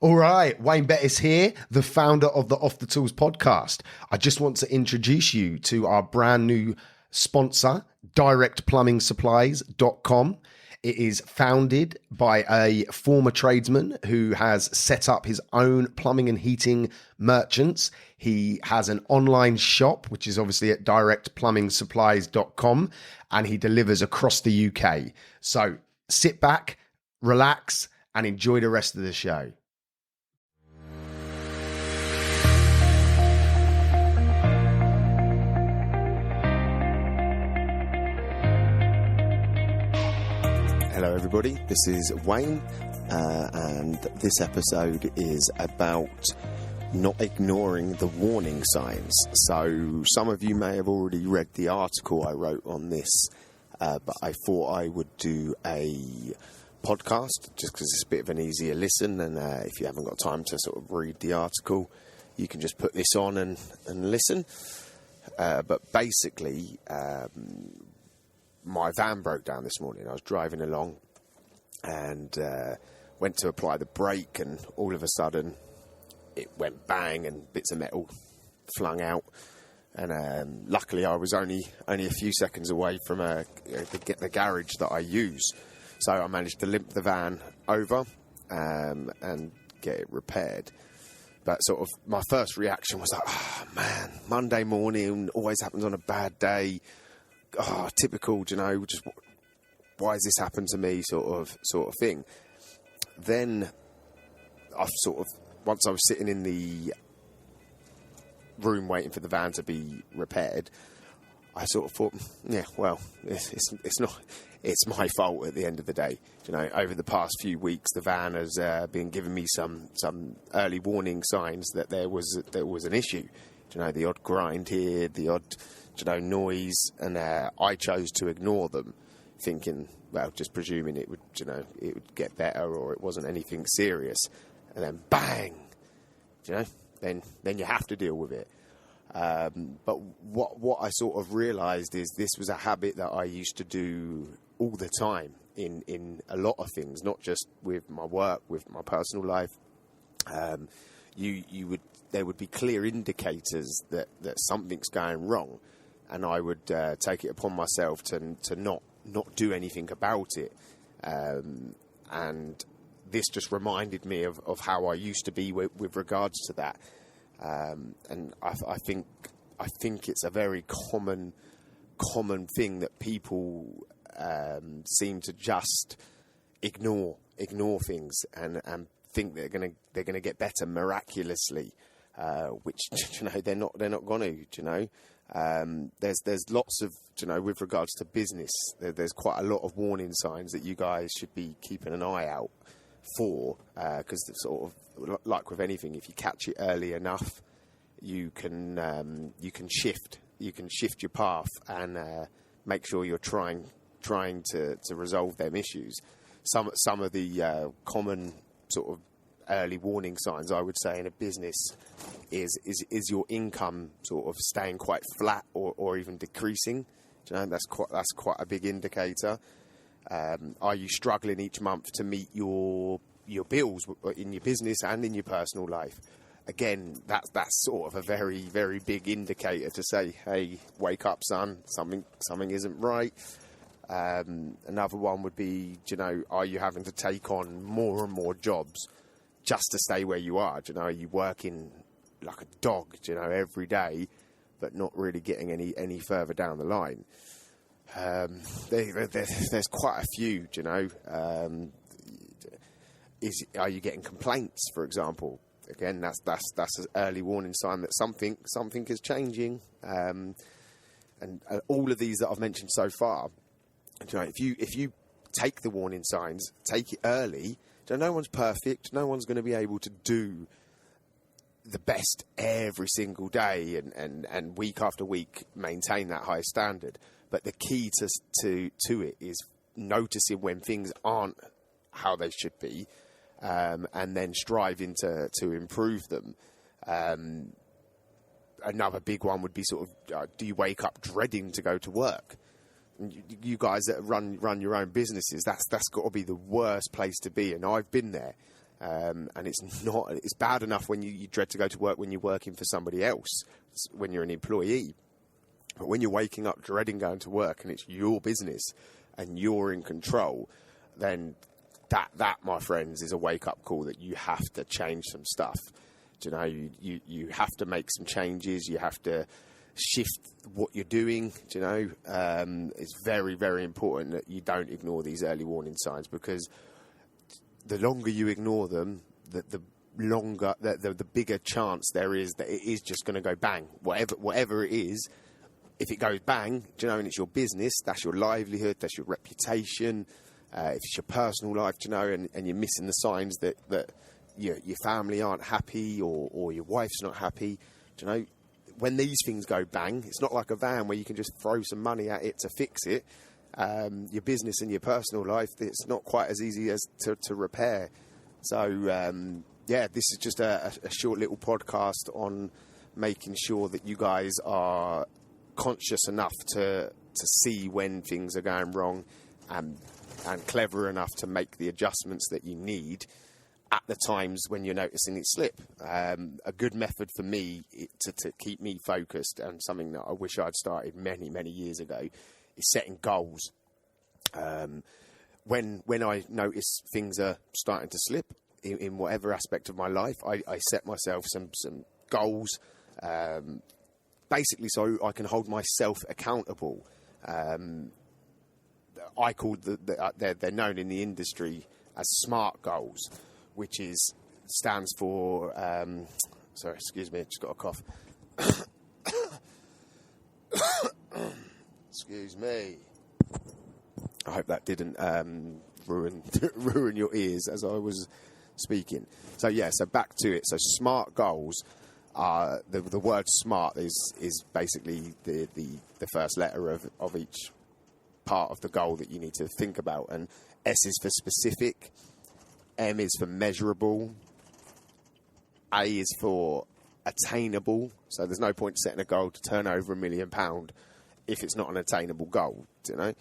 All right, Wayne Bettis here, the founder of the Off the Tools podcast. I just want to introduce you to our brand new sponsor, directplumbing.supplies.com. It is founded by a former tradesman who has set up his own plumbing and heating merchants. He has an online shop, which is obviously at directplumbing.supplies.com, and he delivers across the UK. So sit back, relax, and enjoy the rest of the show. Hello everybody, this is Wayne, and this episode is about not ignoring the warning signs. So some of you may have already read the article I wrote on this, but I thought I would do a podcast just because it's a bit of an easier listen, and if you haven't got time to sort of read the article, you can just put this on and listen. But basically, my van broke down this morning. I was driving along and went to apply the brake, and all of a sudden it went bang and bits of metal flung out. And luckily I was only a few seconds away from the garage that I use. So I managed to limp the van over and get it repaired. But sort of my first reaction was like, oh man, Monday morning always happens on a bad day. Oh, typical, just why has this happened to me, sort of thing. Then once I was sitting in the room waiting for the van to be repaired, I sort of thought, yeah, well, it's my fault at the end of the day. Over the past few weeks, the van has been giving me some early warning signs that there was an issue. The odd grind here, the odd noise, and I chose to ignore them, thinking, well, just presuming it would get better, or it wasn't anything serious. And then bang, then you have to deal with it. But what I sort of realised is this was a habit that I used to do all the time in a lot of things, not just with my work, with my personal life. There would be clear indicators that something's going wrong, and I would take it upon myself to not do anything about it. And this just reminded me of how I used to be with regards to that. And I think it's a very common thing that people seem to just ignore things and think they're gonna get better miraculously, which they're not gonna. There's lots of with regards to business, there's quite a lot of warning signs that you guys should be keeping an eye out for, because sort of like with anything, if you catch it early enough, you can shift your path and make sure you're trying to resolve them issues. Some of the common sort of early warning signs, I would say, in a business is your income sort of staying quite flat or even decreasing. That's quite a big indicator. Are you struggling each month to meet your bills in your business and in your personal life? Again, that's sort of a very, very big indicator to say, hey, wake up, son, something isn't right. Another one would be, are you having to take on more and more jobs just to stay where you are? Are you working like a dog, every day, but not really getting any further down the line? There's quite a few, are you getting complaints, for example? Again, that's an early warning sign that something is changing. And all of these that I've mentioned so far, if you take the warning signs, take it early. No one's perfect. No one's going to be able to do the best every single day and week after week maintain that high standard. But the key to it is noticing when things aren't how they should be, and then striving to improve them. Another big one would be sort of, do you wake up dreading to go to work? You guys that run your own businesses, that's got to be the worst place to be, and I've been there. And it's bad enough when you dread to go to work when you're working for somebody else, when you're an employee. But when you're waking up dreading going to work and it's your business and you're in control, then that, my friends, is a wake-up call that you have to change some stuff. Do you know, you have to make some changes. You have to shift what you're doing. Do you know, it's very, very important that you don't ignore these early warning signs, because the longer you ignore them, the bigger chance there is that it is just going to go bang. Whatever it is, if it goes bang, do you know, and it's your business, that's your livelihood, that's your reputation. If it's your personal life, do you know, and you're missing the signs that your family aren't happy or your wife's not happy, do you know, when these things go bang, it's not like a van where you can just throw some money at it to fix it. Your business and your personal life, it's not quite as easy as to repair. So, this is just a short little podcast on making sure that you guys are conscious enough to see when things are going wrong, and clever enough to make the adjustments that you need at the times when you're noticing it slip. A good method for me to keep me focused, and something that I wish I'd started many, many years ago, is setting goals. When I notice things are starting to slip in whatever aspect of my life, I set myself some goals, basically so I can hold myself accountable. I call they're known in the industry as SMART goals, which stands for sorry, excuse me, I just got a cough. Excuse me. I hope that didn't ruin your ears as I was speaking. So back to it. So SMART goals are the word SMART is basically the first letter of each part of the goal that you need to think about. And S is for specific, M is for measurable, A is for attainable. So there's no point setting a goal to turn over £1 million if it's not an attainable goal, do you know?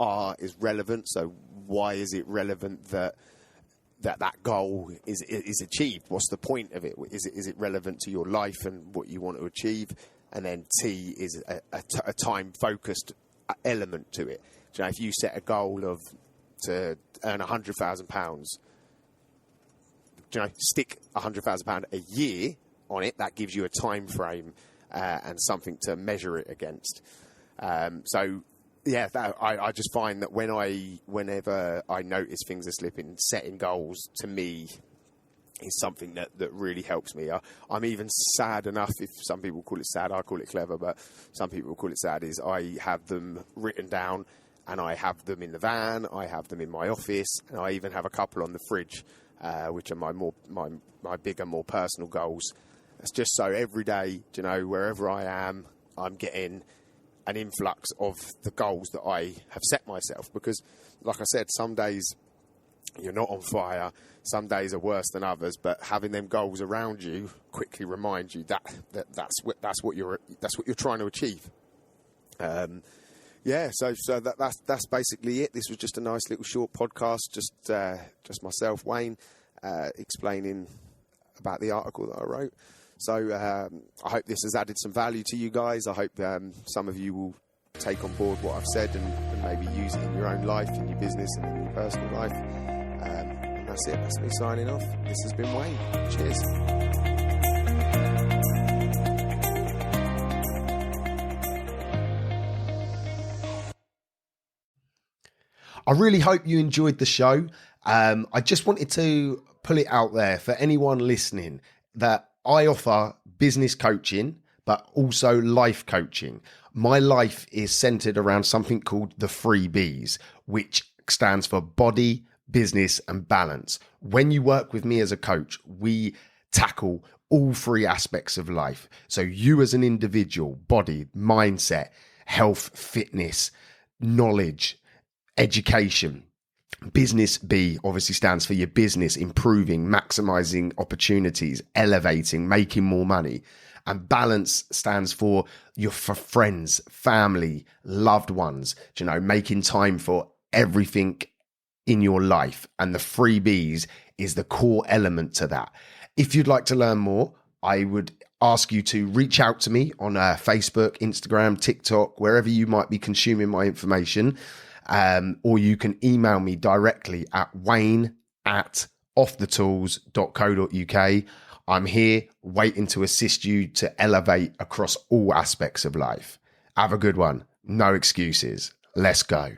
R is relevant. So why is it relevant that goal is achieved? What's the point of it? Is it relevant to your life and what you want to achieve? And then T is a time focused element to it. Do you know, if you set a goal to earn £100,000, do you know, stick £100,000 a year on it, that gives you a time frame and something to measure it against. I just find that whenever I notice things are slipping, setting goals to me is something that really helps me. I'm even sad enough, if some people call it sad, I call it clever, but some people call it sad, is I have them written down, and I have them in the van, I have them in my office, and I even have a couple on the fridge, which are my bigger, more personal goals. It's just so every day, you know, wherever I am, I'm getting an influx of the goals that I have set myself. Because, like I said, some days you're not on fire, some days are worse than others, but having them goals around you quickly remind you that's what you're trying to achieve. So that's basically it. This was just a nice little short podcast, just myself, Wayne, explaining about the article that I wrote. So I hope this has added some value to you guys. I hope some of you will take on board what I've said and maybe use it in your own life, in your business and in your personal life. And that's it. That's me signing off. This has been Wayne. Cheers. I really hope you enjoyed the show. I just wanted to pull it out there for anyone listening that I offer business coaching, but also life coaching. My life is centered around something called the 3 Bs, which stands for body, business, and balance. When you work with me as a coach, we tackle all 3 aspects of life. So you as an individual, body, mindset, health, fitness, knowledge, education. Business B obviously stands for your business, improving, maximizing opportunities, elevating, making more money. And balance stands for your friends, family, loved ones, you know, making time for everything in your life. And the 3 Bs is the core element to that. If you'd like to learn more, I would ask you to reach out to me on Facebook, Instagram, TikTok, wherever you might be consuming my information. Or you can email me directly at wayne@offthetools.co.uk. I'm here waiting to assist you to elevate across all aspects of life. Have a good one. No excuses. Let's go.